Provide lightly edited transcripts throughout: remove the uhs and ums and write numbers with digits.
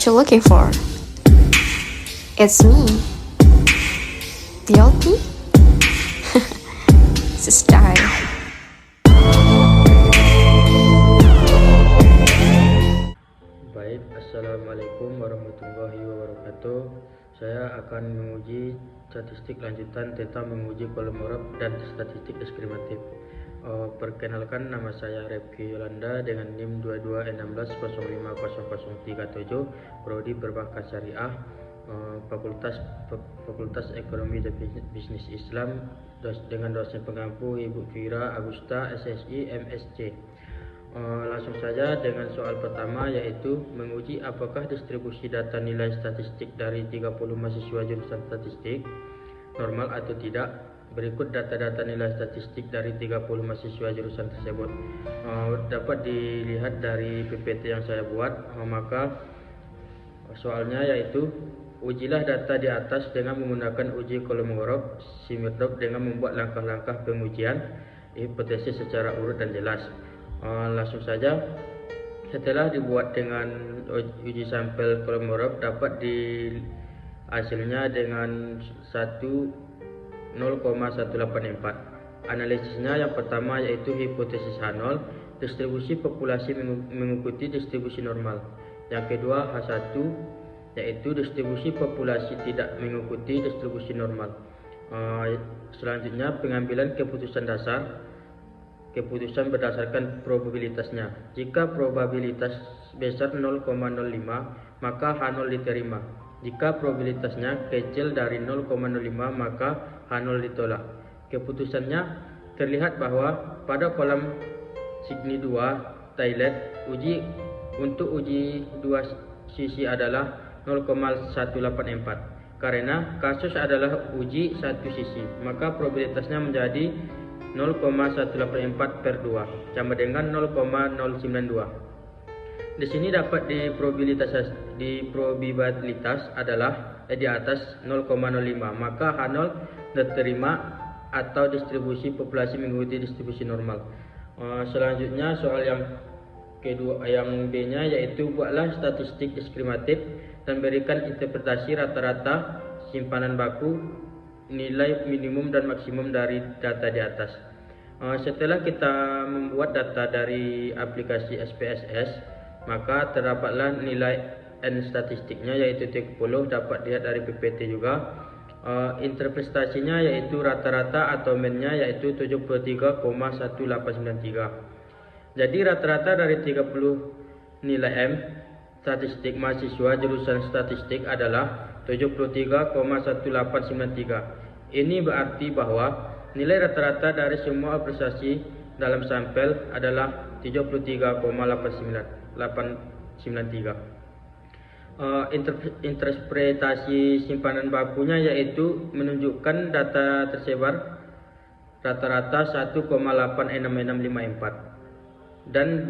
what you're looking for. It's me, the old me. It's a style. Baik, Assalamualaikum warahmatullahi wabarakatuh. Saya akan menguji statistik lanjutan tentang menguji kolom Morab dan statistik diskriminatif. Perkenalkan, nama saya Repki Yolanda dengan NIM 2216050037, Prodi Perbankan Syariah, Fakultas Ekonomi dan Bisnis Islam, dengan dosen pengampu Ibu Fira Agusta, SSI, MSc. Langsung saja dengan soal pertama, yaitu menguji apakah distribusi data nilai statistik dari 30 mahasiswa jurusan statistik normal atau tidak. Berikut data-data nilai statistik dari 30 mahasiswa jurusan tersebut. Dapat dilihat dari PPT yang saya buat. Maka soalnya yaitu, ujilah data di atas dengan menggunakan uji kolom Morab Simirdov dengan membuat langkah-langkah pengujian hipotesis secara urut dan jelas. Langsung saja, setelah dibuat dengan uji sampel kolom Morab, dapat di hasilnya dengan 0,184. Analisisnya yang pertama yaitu hipotesis H0, distribusi populasi mengikuti distribusi normal. Yang kedua H1, yaitu distribusi populasi tidak mengikuti distribusi normal. Selanjutnya pengambilan keputusan dasar. Keputusan berdasarkan probabilitasnya. Jika probabilitas besar 0,05, maka H0 diterima. Jika probabilitasnya kecil dari 0,05, maka H0 ditolak. Keputusannya terlihat bahwa pada kolom Signi 2 Thailand, untuk uji dua sisi adalah 0,184. Karena kasus adalah uji satu sisi, maka probabilitasnya menjadi 0,184 per 2 sama dengan 0,092. Di sini dapat di probabilitas adalah di atas 0,05, maka H0 diterima atau distribusi populasi mengikuti distribusi normal. Selanjutnya soal yang kedua, yang B-nya, yaitu buatlah statistik diskriminatif dan berikan interpretasi rata-rata simpanan baku, nilai minimum dan maksimum dari data di atas. Setelah kita membuat data dari aplikasi SPSS, maka terdapatlah nilai N statistiknya yaitu 30, dapat dilihat dari PPT juga. Interpretasinya yaitu rata-rata atau mean-nya yaitu 73,1893. Jadi rata-rata dari 30 nilai M statistik mahasiswa jurusan statistik adalah 73,1893. Ini berarti bahwa nilai rata-rata dari semua prestasi dalam sampel adalah 73,893. Interpretasi simpanan bakunya yaitu menunjukkan data tersebar rata-rata 1,86654 dan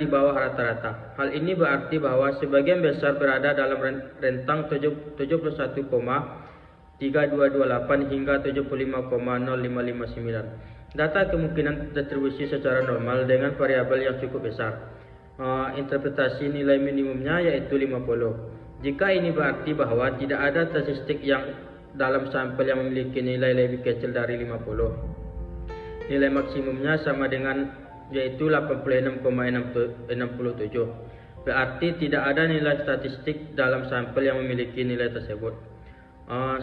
di bawah rata-rata. Hal ini berarti bahwa sebagian besar berada dalam rentang 71,3228 hingga 75,0559. Data kemungkinan distribusi secara normal dengan variabel yang cukup besar. Interpretasi nilai minimumnya yaitu 50. Jika ini berarti bahwa tidak ada statistik yang dalam sampel yang memiliki nilai lebih kecil dari 50. Nilai maksimumnya sama dengan yaitu 86,67. Berarti tidak ada nilai statistik dalam sampel yang memiliki nilai tersebut.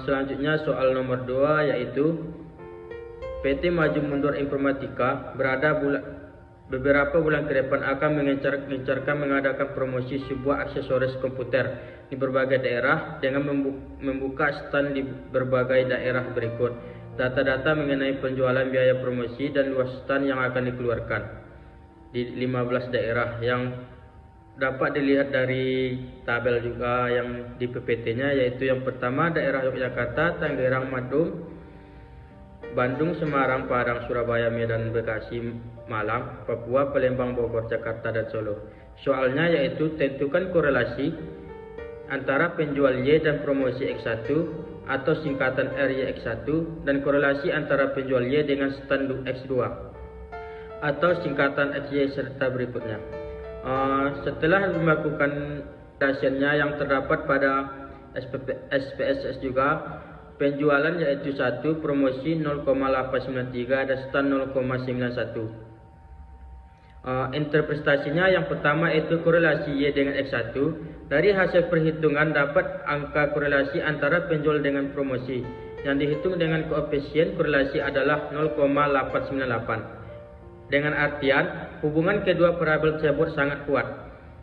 Selanjutnya soal nomor 2, yaitu PT Maju Mundur Informatika beberapa bulan ke depan akan mengencarkan mengadakan promosi sebuah aksesoris komputer di berbagai daerah dengan membuka stand di berbagai daerah berikut. Data-data mengenai penjualan, biaya promosi, dan luas stand yang akan dikeluarkan di 15 daerah yang dapat dilihat dari tabel juga yang di PPT-nya, yaitu yang pertama daerah Yogyakarta, Tangerang, Bandung, Semarang, Padang, Surabaya, Medan, Bekasi, Malang, Papua, Palembang, Bogor, Jakarta, dan Solo. Soalnya yaitu tentukan korelasi antara penjual Y dan promosi X1 atau singkatan RYX1 dan korelasi antara penjual Y dengan stand X2 atau singkatan XY serta berikutnya. Setelah melakukan Hasilnya yang terdapat pada SPSS juga penjualan yaitu 1, promosi 0,893 dan stand 0,91. Interpretasinya yang pertama itu korelasi Y dengan X1. Dari hasil perhitungan dapat angka korelasi antara penjual dengan promosi yang dihitung dengan koefisien korelasi adalah 0,898. Dengan artian hubungan kedua variabel tersebut sangat kuat.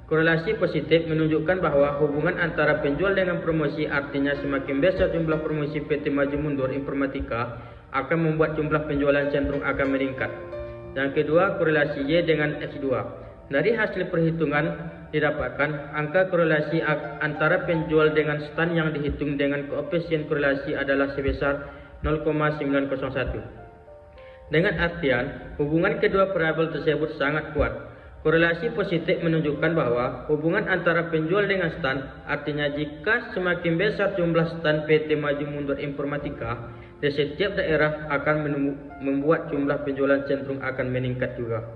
Korelasi positif menunjukkan bahwa hubungan antara penjual dengan promosi, artinya semakin besar jumlah promosi PT Maju Mundur Informatika akan membuat jumlah penjualan cenderung akan meningkat. Yang kedua, korelasi Y dengan X2. Dari hasil perhitungan didapatkan angka korelasi antara penjual dengan stand yang dihitung dengan koefisien korelasi adalah sebesar 0,901. Dengan artian hubungan kedua variabel tersebut sangat kuat. Korelasi positif menunjukkan bahwa hubungan antara penjual dengan stand, artinya jika semakin besar jumlah stand PT Maju Mundur Informatika di setiap daerah akan membuat jumlah penjualan cenderung akan meningkat juga.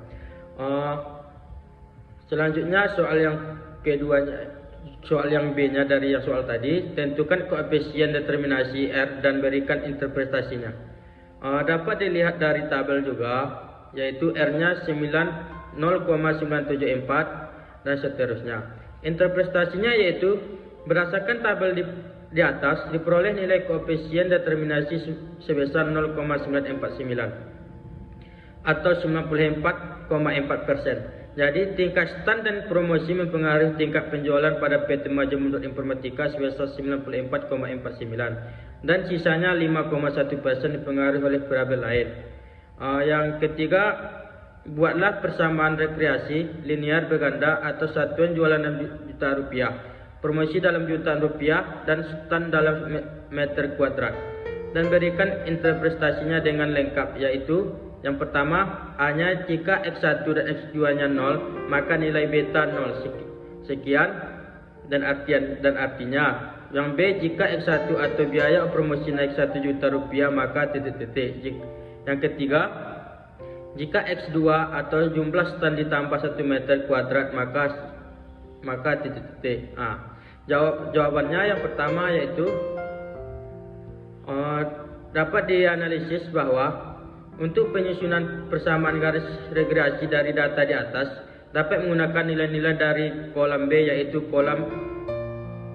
Selanjutnya soal yang keduanya, soal yang B-nya dari yang soal tadi, tentukan koefisien determinasi R dan berikan interpretasinya. Dapat dilihat dari tabel juga, yaitu R-nya 0,974 dan seterusnya. Interpretasinya yaitu berdasarkan tabel di atas diperoleh nilai koefisien determinasi sebesar 0,949 atau 94,4%. Jadi tingkat stand dan promosi mempengaruhi tingkat penjualan pada PT Maju Mundur Informatika sebesar 94,49 dan sisanya 5,1% dipengaruhi oleh variabel lain. Yang ketiga, buatlah persamaan rekreasi linear berganda atau satuan jualan Rp6 juta, promosi dalam jutaan rupiah dan stand dalam meter kuadrat, dan berikan interpretasinya dengan lengkap, yaitu yang pertama, hanya jika X1 dan X2 nya 0 maka nilai beta 0 sekian dan artinya. Yang B, jika X1 atau biaya promosi naik Rp1 juta maka titik-titik. Yang ketiga, jika X2 atau jumlah stand ditambah 1 meter kuadrat maka titik-titik. Jawabannya yang pertama yaitu dapat dianalisis bahwa untuk penyusunan persamaan garis regresi dari data di atas dapat menggunakan nilai-nilai dari kolom B, yaitu kolom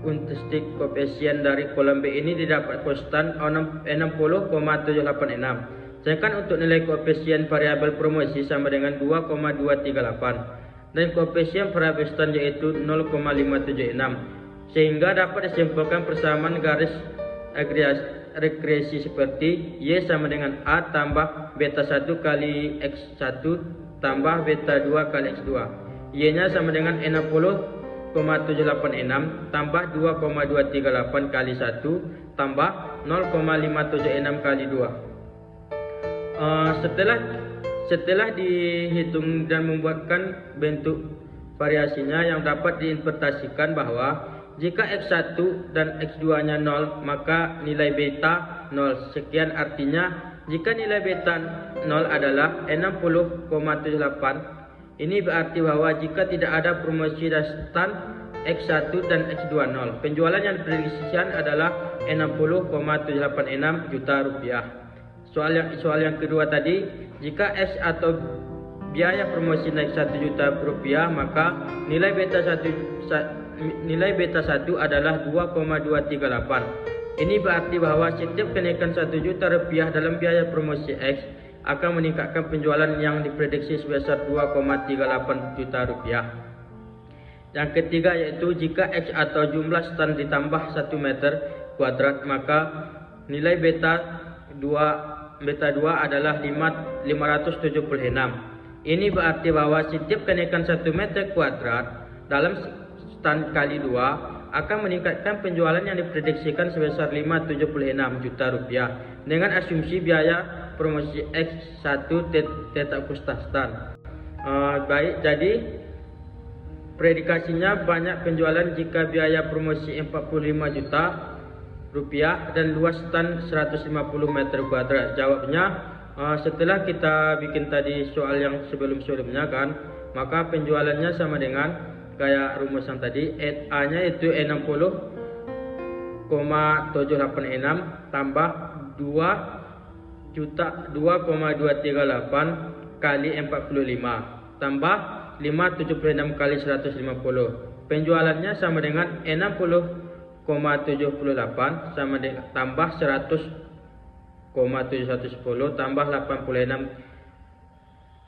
untistik koefisien dari kolom B ini didapat konstan 60,786. Sedangkan untuk nilai koefisien variabel promosi sama dengan 2,238 dan koefisien variabel stand yaitu 0,576. Sehingga dapat disimpulkan persamaan garis regresi seperti Y sama dengan A tambah beta 1 kali X1 tambah beta 2 kali X2. Y nya sama dengan 60,786 tambah 2,238 kali 1 tambah 0,576 kali 2. Setelah dihitung dan membuatkan bentuk variasinya yang dapat diinterpretasikan bahwa jika X1 dan X2 nya 0 maka nilai beta 0 sekian, artinya jika nilai beta 0 adalah 60,78, ini berarti bahwa jika tidak ada promosi dan stand X1 dan X2 0, penjualan yang diprediksikan adalah 60,786 juta rupiah. Soal yang kedua tadi, jika X atau biaya promosi naik 1 juta rupiah maka nilai beta 1 adalah 2,238. Ini berarti bahwa setiap kenaikan 1 juta rupiah dalam biaya promosi X akan meningkatkan penjualan yang diprediksi sebesar 2,38 juta rupiah. Yang ketiga yaitu jika X atau jumlah stand ditambah 1 meter kuadrat maka nilai beta 2 adalah 576. Ini berarti bahwa setiap kenaikan 1 meter kuadrat dalam stand kali 2 akan meningkatkan penjualan yang diprediksikan sebesar 576 juta rupiah dengan asumsi biaya promosi X1 tetap konstan. Baik, jadi predikasinya banyak penjualan jika biaya promosi 45 juta rupiah dan luas stand 150 meter kuadrat. Jawabnya setelah kita bikin tadi soal yang sebelum-sebelumnya kan, maka penjualannya sama dengan kayak rumusan tadi. A nya itu 60,786 tambah 2,238 kali 45 tambah 576 kali 150. Penjualannya sama dengan 60,78 sama dengan tambah 100,710 tambah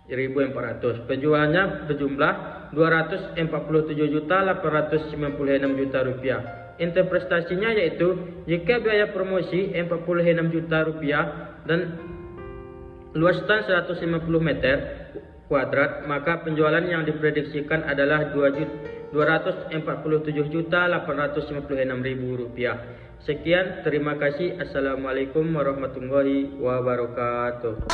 86.400. Penjualannya berjumlah 247.896 juta rupiah. Interpretasinya yaitu jika biaya promosi 46 juta rupiah dan luas stand 150 meter kuadrat, maka penjualan yang diprediksikan adalah 247.856.000 rupiah. Sekian, terima kasih. Assalamualaikum warahmatullahi wabarakatuh.